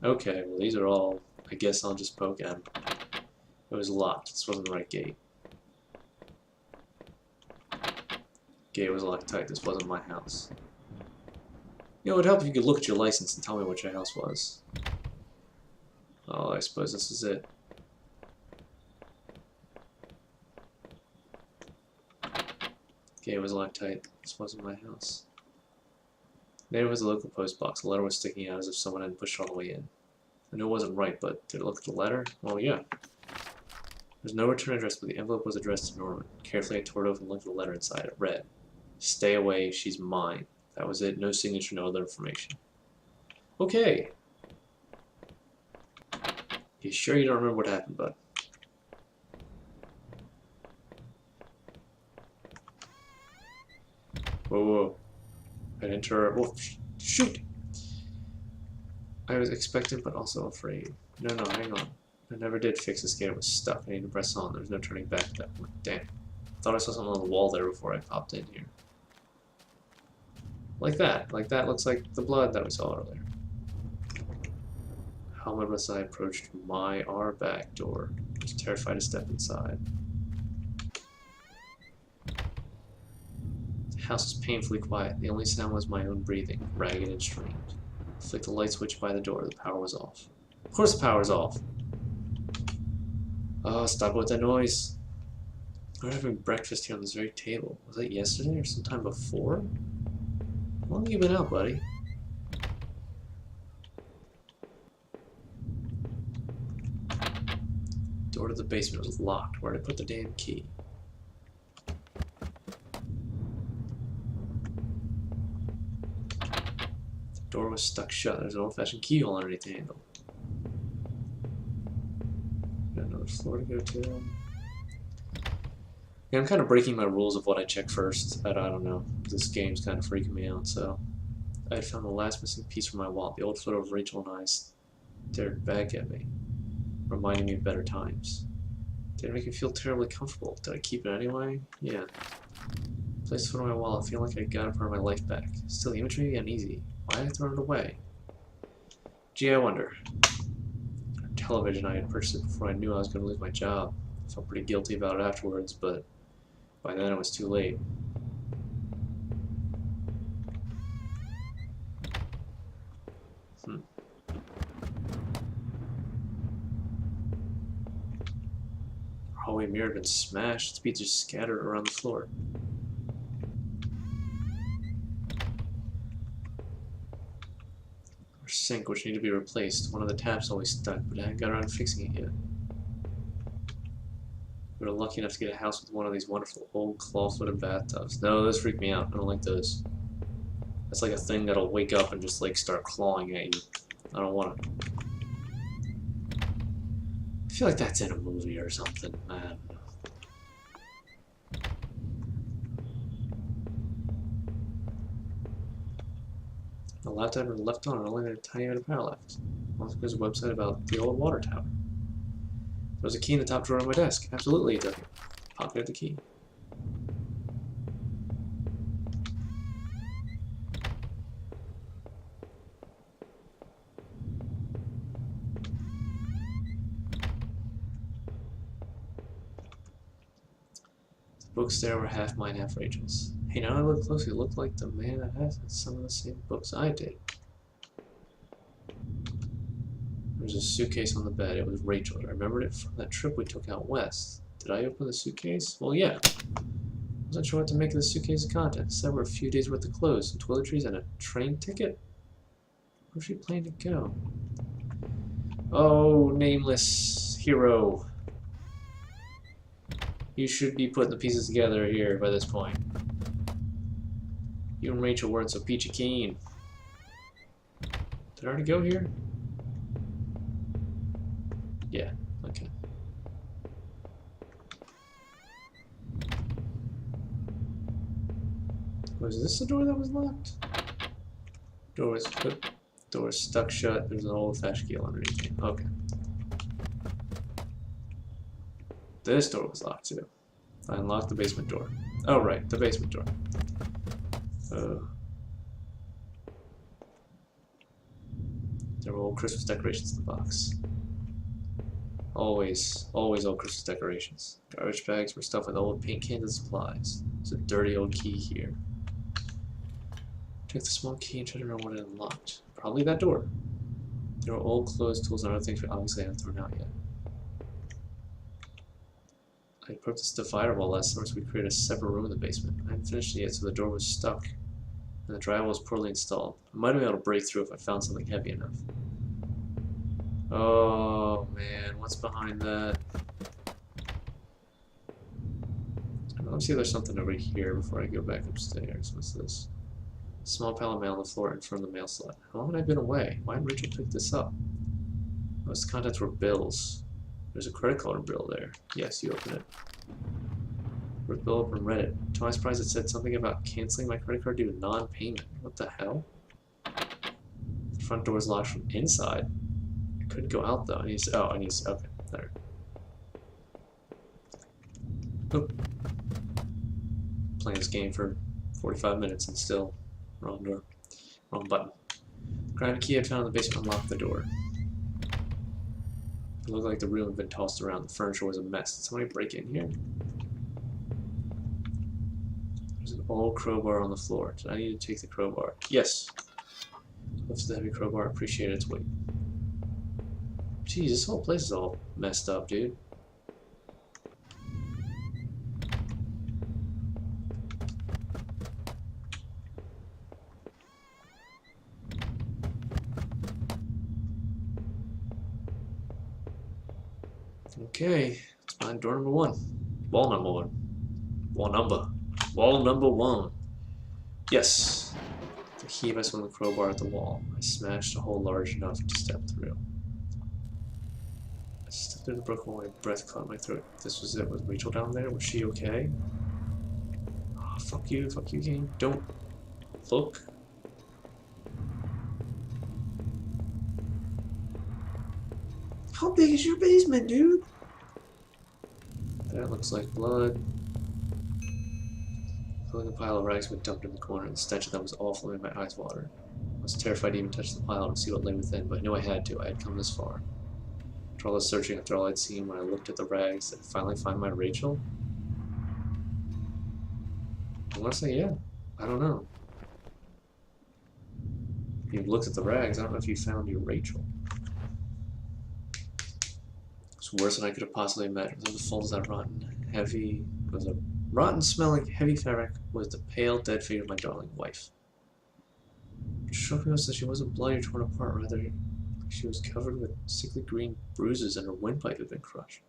Okay, well these are all, I guess I'll just poke at them. It was locked. This wasn't the right gate. Gate was locked tight. This wasn't my house. You know, it would help if you could look at your license and tell me what your house was. Oh, I suppose this is it. Gate was locked tight. This wasn't my house. There was a local post box. The letter was sticking out as if someone had pushed it all the way in. I knew it wasn't right, but did it look at the letter? Well, yeah. There's no return address, but the envelope was addressed to Norman. Carefully, I tore it open and looked at the letter inside. It read, "Stay away, she's mine." That was it. No signature, no other information. Okay. You sure you don't remember what happened, bud? Whoa, whoa. I enter. Oh, shoot! I was expectant, but also afraid. No, hang on. I never did fix the skater. It was stuck. I need to press on. There's no turning back at that point. Damn. Thought I saw something on the wall there before I popped in here. Like that. Like that looks like the blood that we saw earlier. Helmetless, I approached our back door. I was terrified to step inside. The house was painfully quiet. The only sound was my own breathing, ragged and strained. I flicked the light switch by the door. The power was off. Of course the power was off! Oh, stop with that noise. We're having breakfast here on this very table. Was that yesterday or sometime before? How long have you been out, buddy? Door to the basement was locked. Where'd I put the damn key? The door was stuck shut. There's an old-fashioned keyhole underneath the handle. Got another floor to go to. Yeah, I'm kind of breaking my rules of what I check first. I don't know. This game's kind of freaking me out, so... I had found the last missing piece from my wallet. The old photo of Rachel and I stared back at me, reminding me of better times. Did it make me feel terribly comfortable? Did I keep it anyway? Yeah. Placed the photo in my wallet, feeling like I got a part of my life back. Still, the image made me uneasy. Why did I throw it away? Gee, I wonder. Television, I had purchased it before I knew I was going to lose my job. I felt pretty guilty about it afterwards, but by then it was too late. Our hallway mirror had been smashed. Its pieces scattered around the floor. Our sink, which needed to be replaced. One of the taps always stuck, but I hadn't got around to fixing it yet. We were lucky enough to get a house with one of these wonderful old claw-footed bathtubs. No, those freak me out. I don't like those. That's like a thing that'll wake up and just like start clawing at you. I don't want it. I feel like that's in a movie or something. I don't know. The laptop had been left on and only had a tiny bit of power left. Also, there's a website about the old water tower. There was a key in the top drawer of my desk. Absolutely, it took it. Pocketed the key. The books there were half mine, half Rachel's. Hey, now I look closely, it looked like the man that has some of the same books I did. There's a suitcase on the bed. It was Rachel's. I remembered it from that trip we took out west. Did I open the suitcase? Well, yeah. I wasn't sure what to make of the suitcase's contents. There were a few days worth of clothes, some toiletries, and a train ticket. Where's she planning to go? Oh, nameless hero. You should be putting the pieces together here by this point. You and Rachel weren't so peachy keen. Did I already go here? Yeah, okay. Was this the door that was locked? Door was stuck shut. There's an old-fashioned key underneath it. Okay. This door was locked too. I unlocked the basement door. Oh right, the basement door. There were old Christmas decorations in the box. Always old Christmas decorations. Garbage bags were stuffed with old paint cans and supplies. There's a dirty old key here. Took the small key and tried to remember what it unlocked. Probably that door. There were old clothes, tools, and other things we obviously haven't thrown out yet. I purchased the divider wall last summer, so we created a separate room in the basement. I hadn't finished it yet, so the door was stuck, and the drywall was poorly installed. I might have been able to break through if I found something heavy enough. Oh man, what's behind that? Let me see if there's something over here before I go back upstairs. What's this? Small pile of mail on the floor in front of the mail slot. How long had I been away? Why didn't Rachel pick this up? Most of the contents were bills. There's a credit card bill there. Yes, you open it. Ripped bill up and read it. To my surprise, it said something about canceling my credit card due to non-payment. What the hell? The front door is locked from inside. I couldn't go out though. Okay, there. Oop. Playing this game for 45 minutes and still wrong door. Wrong button. Grabbed a key I found in the basement and unlocked the door. It looked like the room had been tossed around. The furniture was a mess. Did somebody break in here? There's an old crowbar on the floor. Did I need to take the crowbar? Yes. Lifted the heavy crowbar. Appreciate its weight. Jeez, this whole place is all messed up, dude. Okay, let's find door number one. Wall number one. Wall number one. Yes. The key by swung the crowbar at the wall. I smashed a hole large enough to step through. I stepped through the broken wall, my breath caught in my throat. This was it. Was Rachel down there? Was she okay? Oh, fuck you game. Don't look. How big is your basement, dude? That looks like blood. Filling a pile of rags had been dumped in the corner, and the stench of them was awful and made my eyes water. I was terrified to even touch the pile and see what lay within, but I knew I had to. I had come this far. After all the searching, after all I'd seen, when I looked at the rags, did I finally find my Rachel? I'm gonna say yeah. I don't know. You looked at the rags, I don't know if you found your Rachel. It's worse than I could have possibly imagined. Within the folds of that rotten smelling heavy fabric was the pale dead figure of my darling wife. What struck me was that she wasn't bloody or torn apart, rather she was covered with sickly green bruises and her windpipe had been crushed.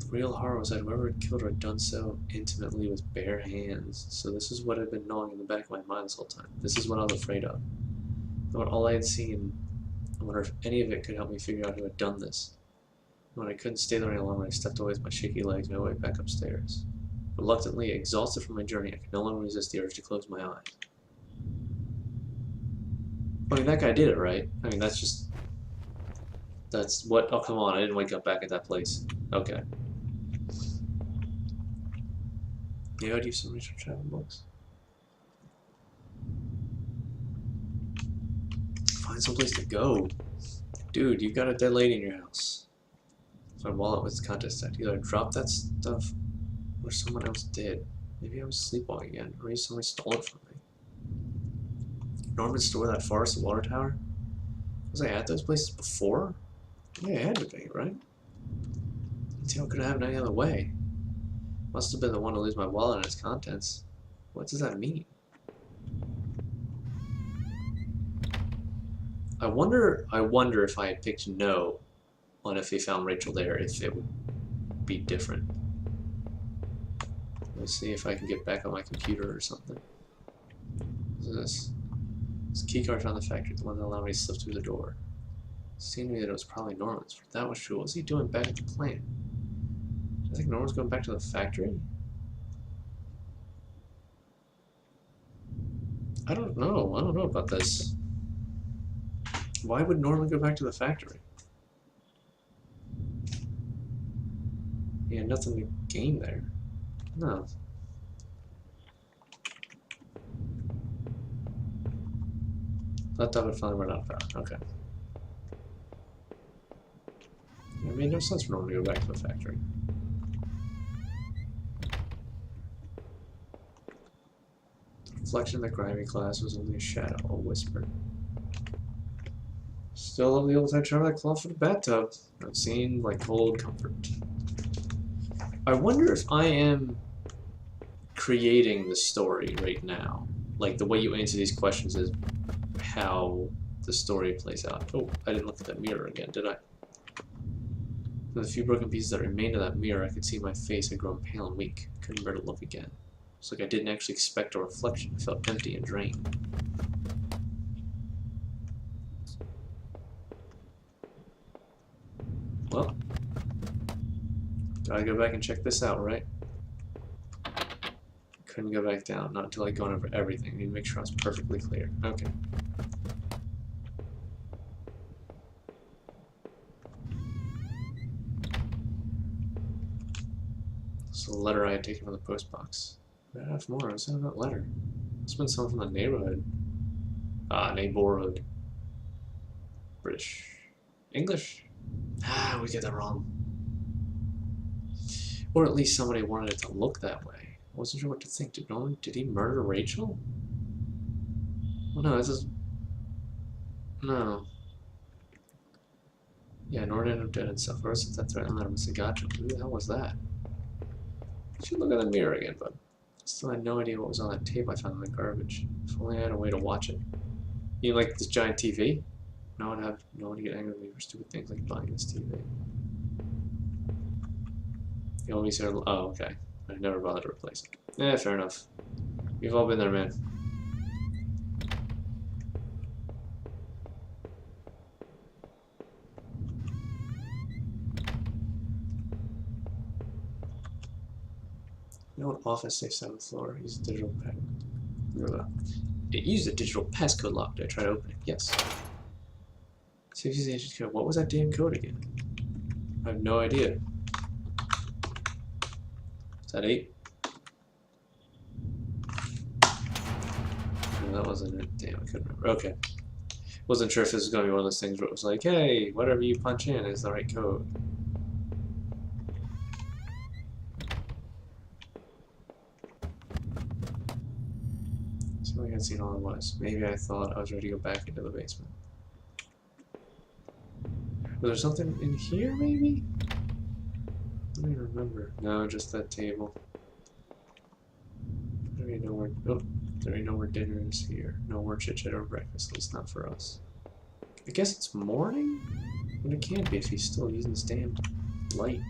The real horror was that whoever had killed her had done so intimately with bare hands. So this is what had been gnawing in the back of my mind this whole time. This is what I was afraid of. I thought all I had seen, I wonder if any of it could help me figure out who had done this. When I couldn't stay there any longer, I stepped away with my shaky legs and my way back upstairs. Reluctantly, exhausted from my journey, I could no longer resist the urge to close my eyes. I mean, that guy did it, right? I mean, that's what, oh come on, I didn't wake up back at that place. Okay. Maybe I'd use some research travel books. Find someplace to go. Dude, you've got a dead lady in your house. My wallet with its contents stacked. Either I dropped that stuff or someone else did. Maybe I was sleepwalking again, or maybe somebody stole it from me. Norman's store, that forest, the water tower? Was I at those places before? Yeah, I had to be, right? How could it happen any other way? Must have been the one to lose my wallet and its contents. What does that mean? I wonder if I had picked no on if he found Rachel there, if it would be different. Let's see if I can get back on my computer or something. What is this? This keycard found the factory, the one that allowed me to slip through the door. It seemed to me that it was probably Norman's. If that was true, what was he doing back at the plant? Do I think Norman's going back to the factory? I don't know. I don't know about this. Why would Norman go back to the factory? He had nothing to gain there. No. Laptop would finally run out of power. Okay. It made no sense for Norman to go back to the factory. The reflection of the grimy glass was only a shadow, a whisper. Still love the old time charm of that cloth for the bathtub. It seemed like cold comfort. I wonder if I am creating the story right now. Like, the way you answer these questions is how the story plays out. Oh, I didn't look at that mirror again, did I? With the few broken pieces that remained of that mirror, I could see my face had grown pale and weak. Couldn't bear to look again. It's like I didn't actually expect a reflection. I felt empty and drained. Well, gotta go back and check this out, right? Couldn't go back down, not until I'd gone over everything. I need to make sure I was perfectly clear. Okay. This is a letter I had taken from the post box. I have more. What's in that letter? It's been someone from the neighborhood. Neighborhood. British. English? Ah, we get that wrong. Or at least somebody wanted it to look that way. I wasn't sure what to think. Did he murder Rachel? Well, no, this is... No. Yeah, Norman ended up dead and stuff. Or since that threatened letter must have got you. Who the hell was that? You should look in the mirror again, bud. Still had no idea what was on that tape I found in the garbage. If only I had a way to watch it. You mean like this giant TV? No one would get angry with me for stupid things like buying this TV. The only said, oh, okay. I never bothered to replace it. Yeah, fair enough. We've all been there, man. You know what? Office safe 7th floor. Use a digital it used a digital passcode lock. Did I try to open it? Yes. Safety agent code. What was that damn code again? I have no idea. Is that 8? No, that wasn't it. Damn, I couldn't remember. Okay. Wasn't sure if this was going to be one of those things where it was like, hey, whatever you punch in is the right code. Something I'd seen all it was. Maybe I thought I was ready to go back into the basement. Was there something in here, maybe? I don't even remember. No, just that table. There ain't nowhere dinner is here. No more chit-chat or breakfast, at least not for us. I guess it's morning? But it can't be if he's still using this damn light.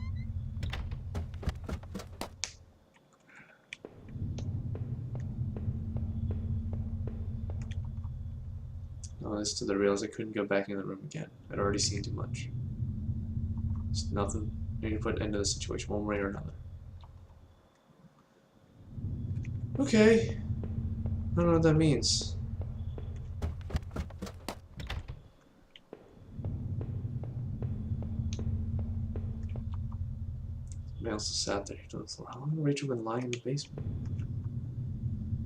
Oh, this to the realize I couldn't go back in the room again. I'd already seen too much. It's nothing. I need to put an end to the situation one way or another. Okay. I don't know what that means. Somebody else is sat there on the floor. How long has Rachel been lying in the basement?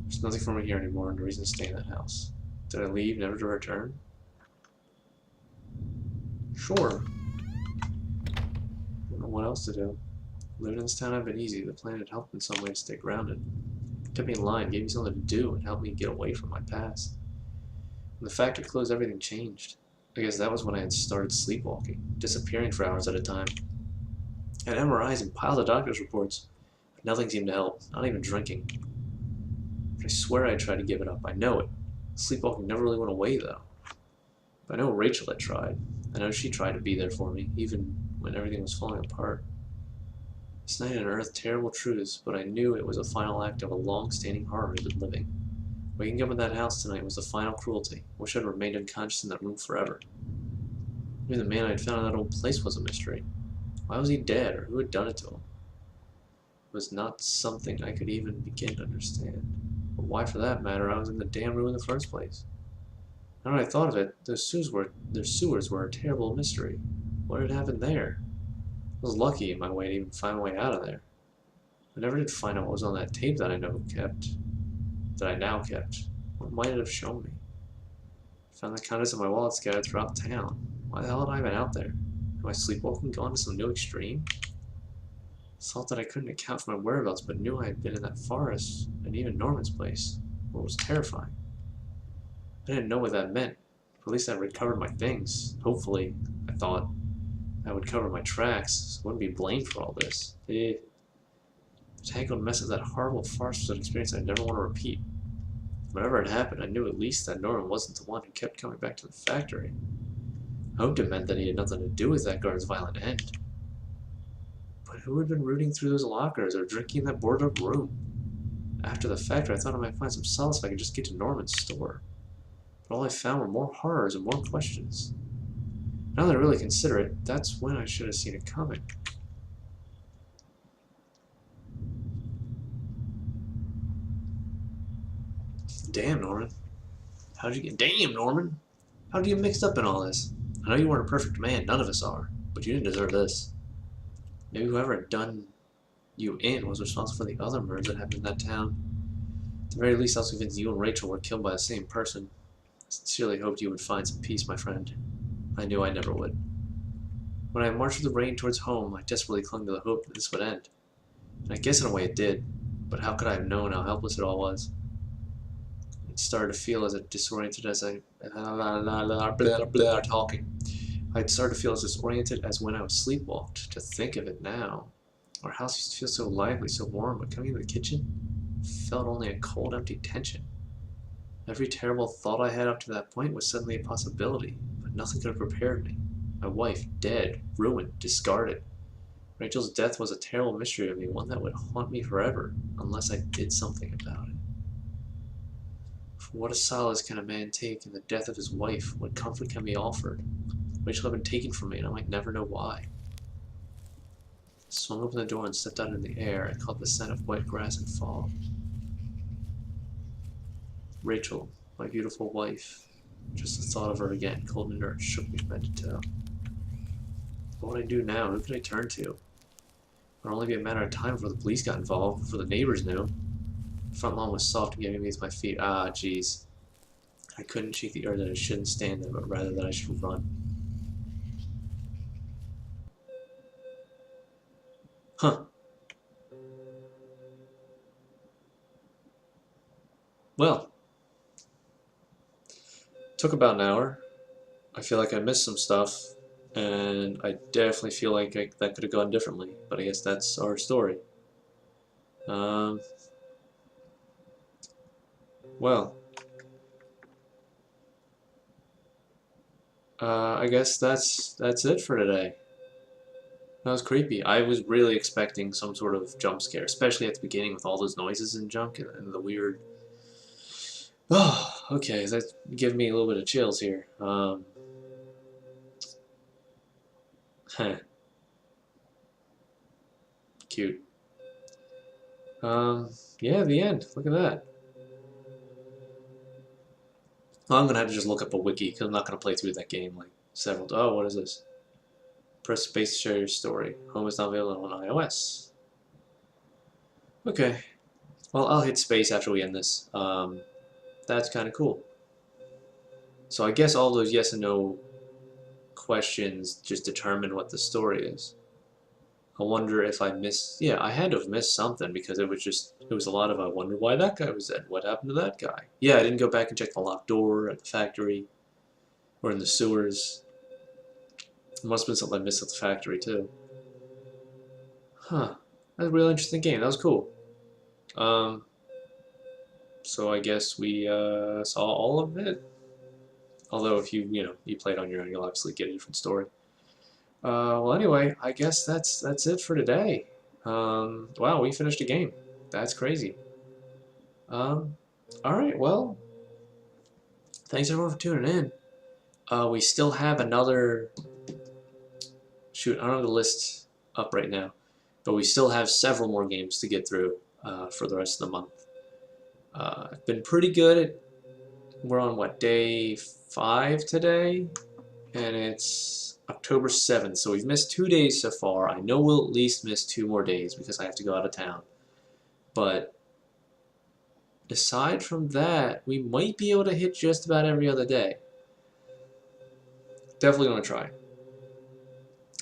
There's nothing for me here anymore, and no reason to stay in that house. Did I leave, never to return? Sure. Don't know what else to do. Living in this town had been easy. The plan had helped in some way to stay grounded. kept me in line, gave me something to do, and helped me get away from my past. When the factory closed, everything changed. I guess that was when I had started sleepwalking, disappearing for hours at a time. I had MRIs and piles of doctor's reports, but nothing seemed to help, not even drinking. I swear I tried to give it up. I know it. Sleepwalking never really went away, though. But I know Rachel had tried. I know she tried to be there for me, even when everything was falling apart. This night unearthed terrible truths, but I knew it was a final act of a long-standing horror I'd been living. Waking up in that house tonight was the final cruelty. I wish I'd remained unconscious in that room forever. Even the man I'd found in that old place was a mystery. Why was he dead, or who had done it to him? It was not something I could even begin to understand. But why, for that matter, I was in the damn room in the first place? Now that I thought of it, those sewers were a terrible mystery. What had happened there? I was lucky in my way to even find my way out of there. I never did find out what was on that tape that I now kept. What might it have shown me? I found the contents of my wallet scattered throughout town. Why the hell had I been out there? Am I sleepwalking, gone to some new extreme? I thought that I couldn't account for my whereabouts, but knew I had been in that forest, and even Norman's place. What was terrifying. I didn't know what that meant. At least I recovered my things. Hopefully, I thought, I would cover my tracks, so I wouldn't be blamed for all this. The tangled mess of that horrible farce was an experience I'd never want to repeat. Whatever had happened, I knew at least that Norman wasn't the one who kept coming back to the factory. I hoped it meant that he had nothing to do with that guard's violent end. But who had been rooting through those lockers or drinking in that boarded-up room? After the factory, I thought I might find some solace if I could just get to Norman's store. But all I found were more horrors and more questions. Now that I really consider it, that's when I should have seen it coming. Damn, Norman. How'd you get... Damn, Norman! How'd you get mixed up in all this? I know you weren't a perfect man, none of us are, but you didn't deserve this. Maybe whoever had done you in was responsible for the other murders that happened in that town. At the very least, I was convinced you and Rachel were killed by the same person. I sincerely hoped you would find some peace, my friend. I knew I never would. When I marched through the rain towards home, I desperately clung to the hope that this would end. And I guess in a way it did, but how could I have known how helpless it all was? It started to feel as disoriented as talking. I'd started to feel as disoriented as when I was sleepwalked. To think of it now. Our house used to feel so lively, so warm, but coming into the kitchen, felt only a cold, empty tension. Every terrible thought I had up to that point was suddenly a possibility, but nothing could have prepared me. My wife, dead, ruined, discarded. Rachel's death was a terrible mystery to me, one that would haunt me forever, unless I did something about it. For what a solace can a man take in the death of his wife? What comfort can be offered? Rachel had been taken from me, and I might never know why. I swung open the door and stepped out in the air. I caught the scent of wet grass and fog. Rachel, my beautiful wife. Just the thought of her again, cold and inert, shook me from head to toe. What would I do now? Who could I turn to? It would only be a matter of time before the police got involved, before the neighbors knew. The front lawn was soft and giving me my feet. Ah, jeez. I couldn't shake the urge that I shouldn't stand there, but rather that I should run. Huh. Well. Took about an hour. I feel like I missed some stuff, and I definitely feel like that could have gone differently, but I guess that's our story. Well, I guess that's it for today. That was creepy. I was really expecting some sort of jump scare, especially at the beginning with all those noises and junk and the weird... Oh, okay, that's giving me a little bit of chills here. Cute. Yeah, the end. Look at that. Well, I'm gonna have to just look up a wiki, because I'm not gonna play through that game like several... Oh, what is this? Press space to share your story. Home is not available on iOS. Okay. Well, I'll hit space after we end this. That's kind of cool. So I guess all those yes and no questions just determine what the story is. I wonder if I missed. Yeah, I had to have missed something because it was a lot of. I wonder why that guy was dead. What happened to that guy? Yeah, I didn't go back and check the locked door at the factory or in the sewers. It must have been something I missed at the factory too. Huh. That's a real interesting game. That was cool. Um, so I guess we saw all of it. Although if you played on your own, you'll obviously get a different story. Well, anyway, I guess that's it for today. Wow, we finished a game. That's crazy. Um, all right, well, thanks everyone for tuning in. We still have another. Shoot, I don't have the list up right now, but we still have several more games to get through for the rest of the month. I've been pretty good. We're on what, day 5 today? And it's October 7th, so we've missed 2 days so far. I know we'll at least miss 2 more days because I have to go out of town. But aside from that, we might be able to hit just about every other day. Definitely going to try.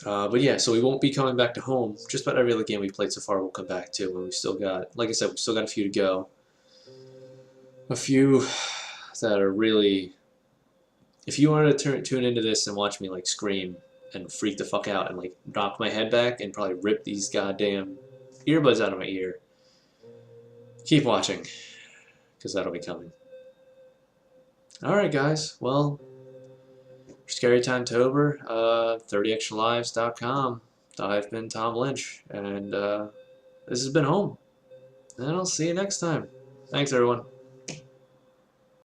But yeah, so we won't be coming back to home. Just about every other game we played so far we'll come back to. And we still got, like I said, we still got a few to go. A few that are really... If you wanted to tune into this and watch me like scream and freak the fuck out and like knock my head back and probably rip these goddamn earbuds out of my ear, keep watching, because that'll be coming. Alright guys, well, Scarytimetober, 30extralives.com. I've been Tom Lynch, and this has been home. And I'll see you next time. Thanks everyone.